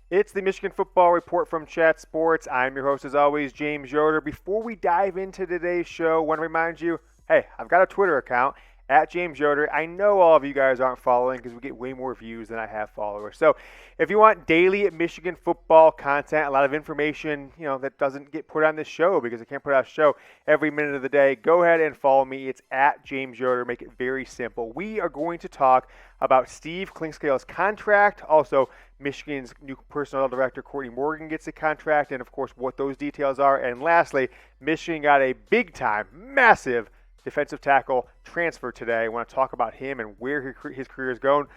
It's the Michigan Football Report from Chat Sports. I'm your host, as always, James Yoder. Before we dive into today's show, I want to remind you, hey, I've got a Twitter account, at James Yoder. I know all of you guys aren't following because we get way more views than I have followers. So if you want daily Michigan football content, a lot of information, that doesn't get put on this show because I can't put out a show every minute of the day, go ahead and follow me. It's at James Yoder. Make it very simple. We are going to talk about Steve Clinkscale's contract, also Michigan's new personnel director, Courtney Morgan, gets a contract, and of course what those details are. And lastly, Michigan got a big-time, massive defensive tackle transfer today. I want to talk about him and where his career is gone.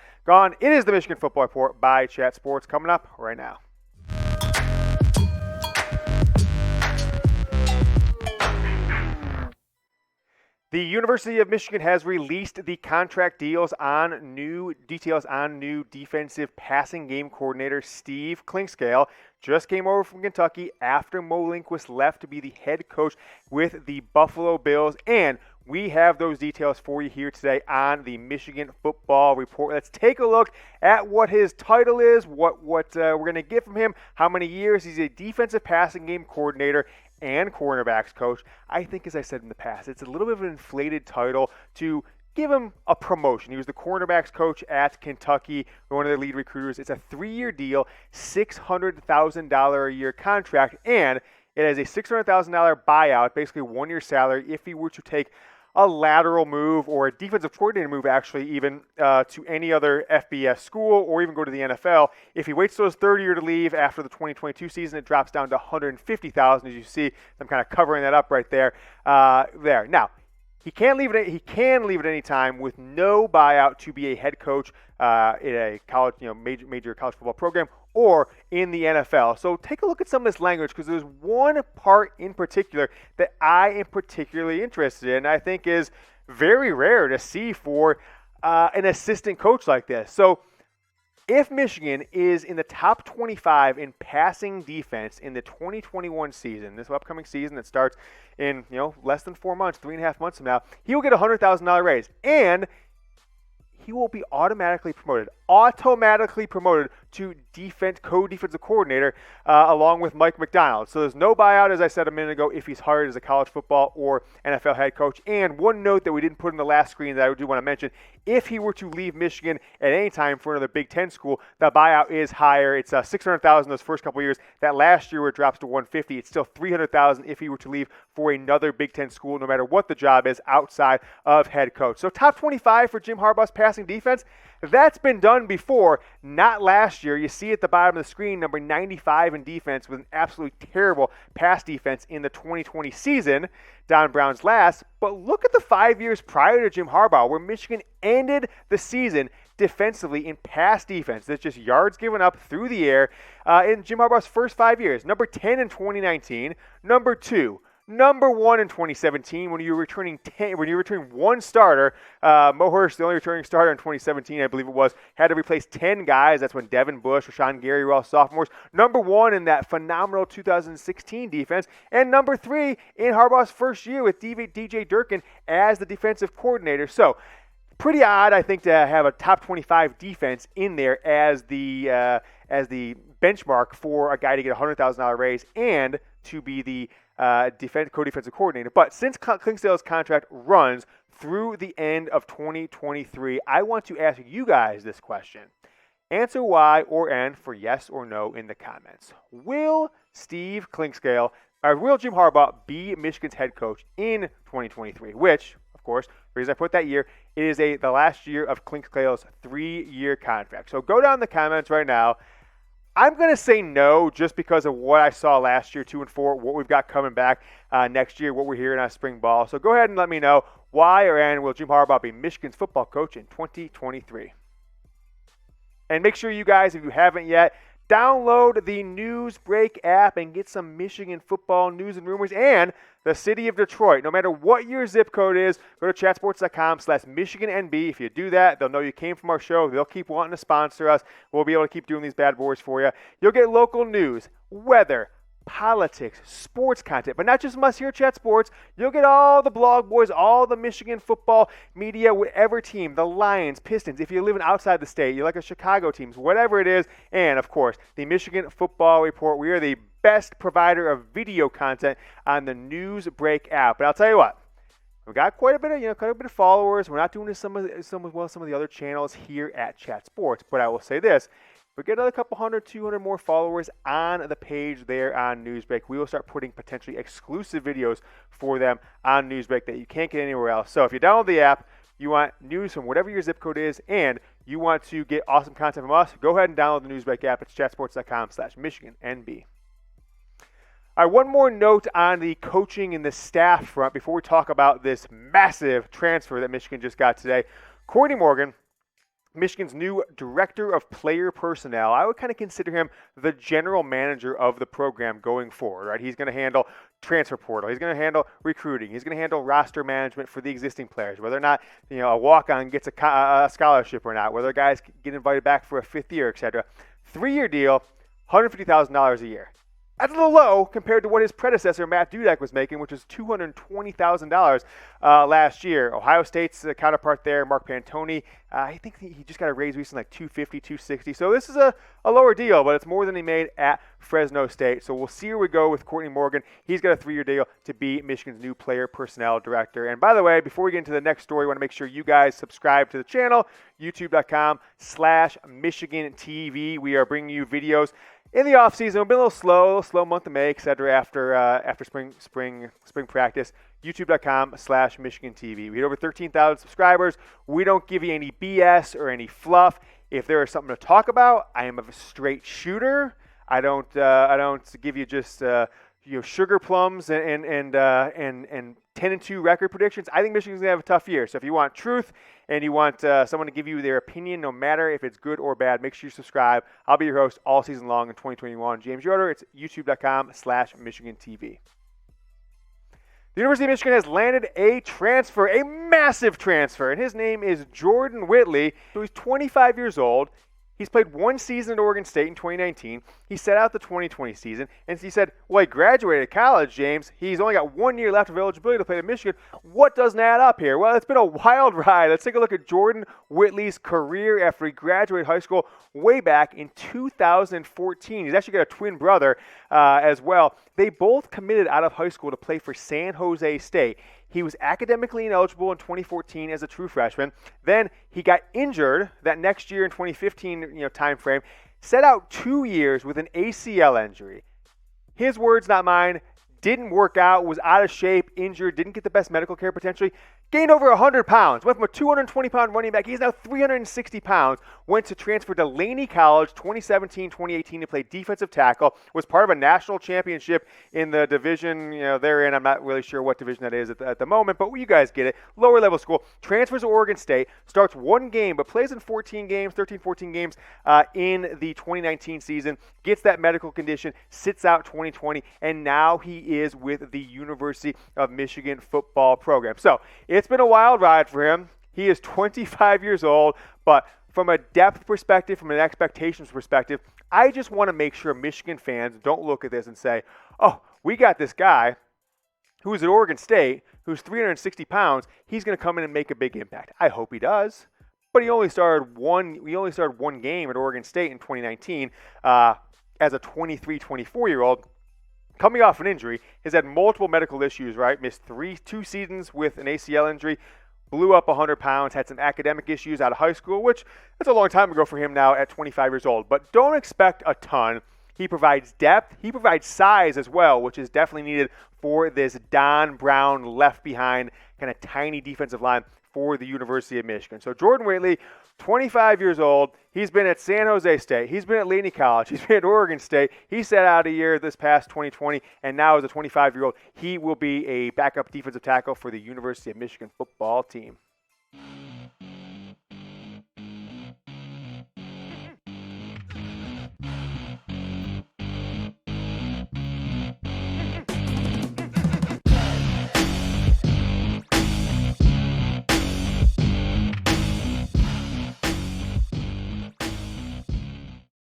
It is the Michigan Football Report by Chat Sports coming up right now. The University of Michigan has released the contract details on new defensive passing game coordinator Steve Clinkscale. Just came over from Kentucky after Mo Lindquist left to be the head coach with the Buffalo Bills. And we have those details for you here today on the Michigan Football Report. Let's take a look at what his title is, what we're going to get from him, how many years. He's a defensive passing game coordinator and cornerbacks coach. I think, as I said in the past, it's a little bit of an inflated title to give him a promotion. He was the cornerbacks coach at Kentucky, one of their lead recruiters. It's a 3-year deal, $600,000 a year contract, and it has a $600,000 buyout, basically 1-year salary, if he were to take a lateral move or a defensive coordinator move, actually, even to any other FBS school or even go to the NFL. If he waits till his third year to leave after the 2022 season, it drops down to $150,000, as you see. I'm kind of covering that up right there. Now, he can leave at any time with no buyout to be a head coach in a college, major college football program or in the NFL. So take a look at some of this language because there's one part in particular that I am particularly interested in. I think is very rare to see for an assistant coach like this. So if Michigan is in the top 25 in passing defense in the 2021 season, this upcoming season that starts in less than 4 months, 3.5 months from now, he will get a $100,000 raise, and he will be automatically promoted to co-defensive coordinator along with Mike McDonald. So there's no buyout, as I said a minute ago, if he's hired as a college football or NFL head coach. And one note that we didn't put in the last screen that I do want to mention, if he were to leave Michigan at any time for another Big Ten school, the buyout is higher. It's $600,000 those first couple of years. That last year where it drops to $150,000, it's still $300,000 if he were to leave for another Big Ten school, no matter what the job is outside of head coach. So top 25 for Jim Harbaugh's passing defense. That's been done before, not last year. You see at the bottom of the screen, number 95 in defense with an absolutely terrible pass defense in the 2020 season. Don Brown's last. But look at the 5 years prior to Jim Harbaugh where Michigan ended the season defensively in pass defense. That's just yards given up through the air in Jim Harbaugh's first 5 years. Number 10 in 2019. Number 2. Number 1 in 2017 when you were returning one starter. Mo Hurst, the only returning starter in 2017, I believe it was, had to replace 10 guys. That's when Devin Bush, Rashawn Gary were all sophomores. Number 1 in that phenomenal 2016 defense. And number 3 in Harbaugh's first year with DJ Durkin as the defensive coordinator. So pretty odd, I think, to have a top 25 defense in there as the benchmark for a guy to get a $100,000 raise and to be the co-defensive coordinator. But since Clinkscale's contract runs through the end of 2023, I want to ask you guys this question. Answer Y or N for yes or no in the comments. Will Jim Harbaugh be Michigan's head coach in 2023? Which, of course, the reason I put that year, it is the last year of Clinkscale's 3-year contract. So go down in the comments right now. I'm going to say no just because of what I saw last year, 2-4, what we've got coming back next year, what we're hearing on spring ball. So go ahead and let me know why or N will Jim Harbaugh be Michigan's football coach in 2023. And make sure you guys, if you haven't yet, download the Newsbreak app and get some Michigan football news and rumors and the city of Detroit. No matter what your zip code is, go to chatsports.com/MichiganNB. If you do that, they'll know you came from our show. They'll keep wanting to sponsor us. We'll be able to keep doing these bad boys for you. You'll get local news, weather, politics, sports content, but not just from us here at Chat Sports. You'll get all the blog boys, all the Michigan football media, whatever team, the Lions, Pistons. If you're living outside the state, you like the Chicago teams, whatever it is. And, of course, the Michigan Football Report. We are the best provider of video content on the Newsbreak app. But I'll tell you what. We've got quite a bit of followers. We're not doing this some of the other channels here at Chat Sports. But I will say this: if we get another couple 100, 200 more followers on the page there on Newsbreak, we will start putting potentially exclusive videos for them on Newsbreak that you can't get anywhere else. So if you download the app, you want news from whatever your zip code is, and you want to get awesome content from us, go ahead and download the Newsbreak app. It's chatsports.com/MichiganNB. All right, one more note on the coaching and the staff front before we talk about this massive transfer that Michigan just got today. Courtney Morgan, Michigan's new director of player personnel. I would kind of consider him the general manager of the program going forward, right? He's going to handle transfer portal. He's going to handle recruiting. He's going to handle roster management for the existing players, whether or not a walk-on gets a scholarship or not, whether guys get invited back for a fifth year, etc. 3-year deal, $150,000 a year. That's a little low compared to what his predecessor, Matt Dudek, was making, which was $220,000 last year. Ohio State's counterpart there, Mark Pantoni, I think he just got a raise recently, like $250,000, $260,000. So this is a lower deal, but it's more than he made at Fresno State. So we'll see where we go with Courtney Morgan. He's got a 3-year deal to be Michigan's new player personnel director. And by the way, before we get into the next story, I want to make sure you guys subscribe to the channel, youtube.com/MichiganTV. We are bringing you videos in the offseason. We've been a little slow month of May, etc. After spring practice. youtube.com/MichiganTV. We hit over 13,000 subscribers. We don't give you any BS or any fluff. If there is something to talk about, I am a straight shooter. I don't give you just sugar plums and 10-2 record predictions. I think Michigan's gonna have a tough year. So if you want truth and you want someone to give you their opinion, no matter if it's good or bad, make sure you subscribe. I'll be your host all season long in 2021. James Yoder. It's youtube.com/MichiganTV. The University of Michigan has landed a transfer, a massive transfer, and his name is Jordan Whittley. So he's 25 years old. He's played one season at Oregon State in 2019. He set out the 2020 season, and he said, well, he graduated college, James. He's only got 1 year left of eligibility to play at Michigan. What doesn't add up here? Well, it's been a wild ride. Let's take a look at Jordan Whittley's career after he graduated high school way back in 2014. He's actually got a twin brother as well. They both committed out of high school to play for San Jose State. He was academically ineligible in 2014 as a true freshman. Then he got injured that next year in 2015 time frame. Set out 2 years with an ACL injury. His words, not mine. Didn't work out, was out of shape, injured, didn't get the best medical care potentially. Gained over 100 pounds, went from a 220-pound running back. He's now 360 pounds. Went to transfer to Laney College 2017-2018 to play defensive tackle. Was part of a national championship in the division they're in. I'm not really sure what division that is at the moment, but you guys get it. Lower level school. Transfers to Oregon State. Starts one game, but plays in 14 games in the 2019 season. Gets that medical condition, sits out 2020, and now he is with the University of Michigan football program. So it's been a wild ride for him. He is 25 years old, but from a depth perspective, from an expectations perspective, I just want to make sure Michigan fans don't look at this and say, oh, we got this guy who's at Oregon State, who's 360 pounds. He's going to come in and make a big impact. I hope he does. But he only started one game at Oregon State in 2019 as a 23, 24-year-old. Coming off an injury, has had multiple medical issues, right? Missed 2 seasons with an ACL injury, blew up 100 pounds, had some academic issues out of high school, which that's a long time ago for him now at 25 years old. But don't expect a ton. He provides depth. He provides size as well, which is definitely needed for this Don Brown left behind kind of tiny defensive line for the University of Michigan. So Jordan Whittley, 25 years old. He's been at San Jose State. He's been at Laney College. He's been at Oregon State. He sat out a year this past 2020, and now as a 25-year-old, he will be a backup defensive tackle for the University of Michigan football team.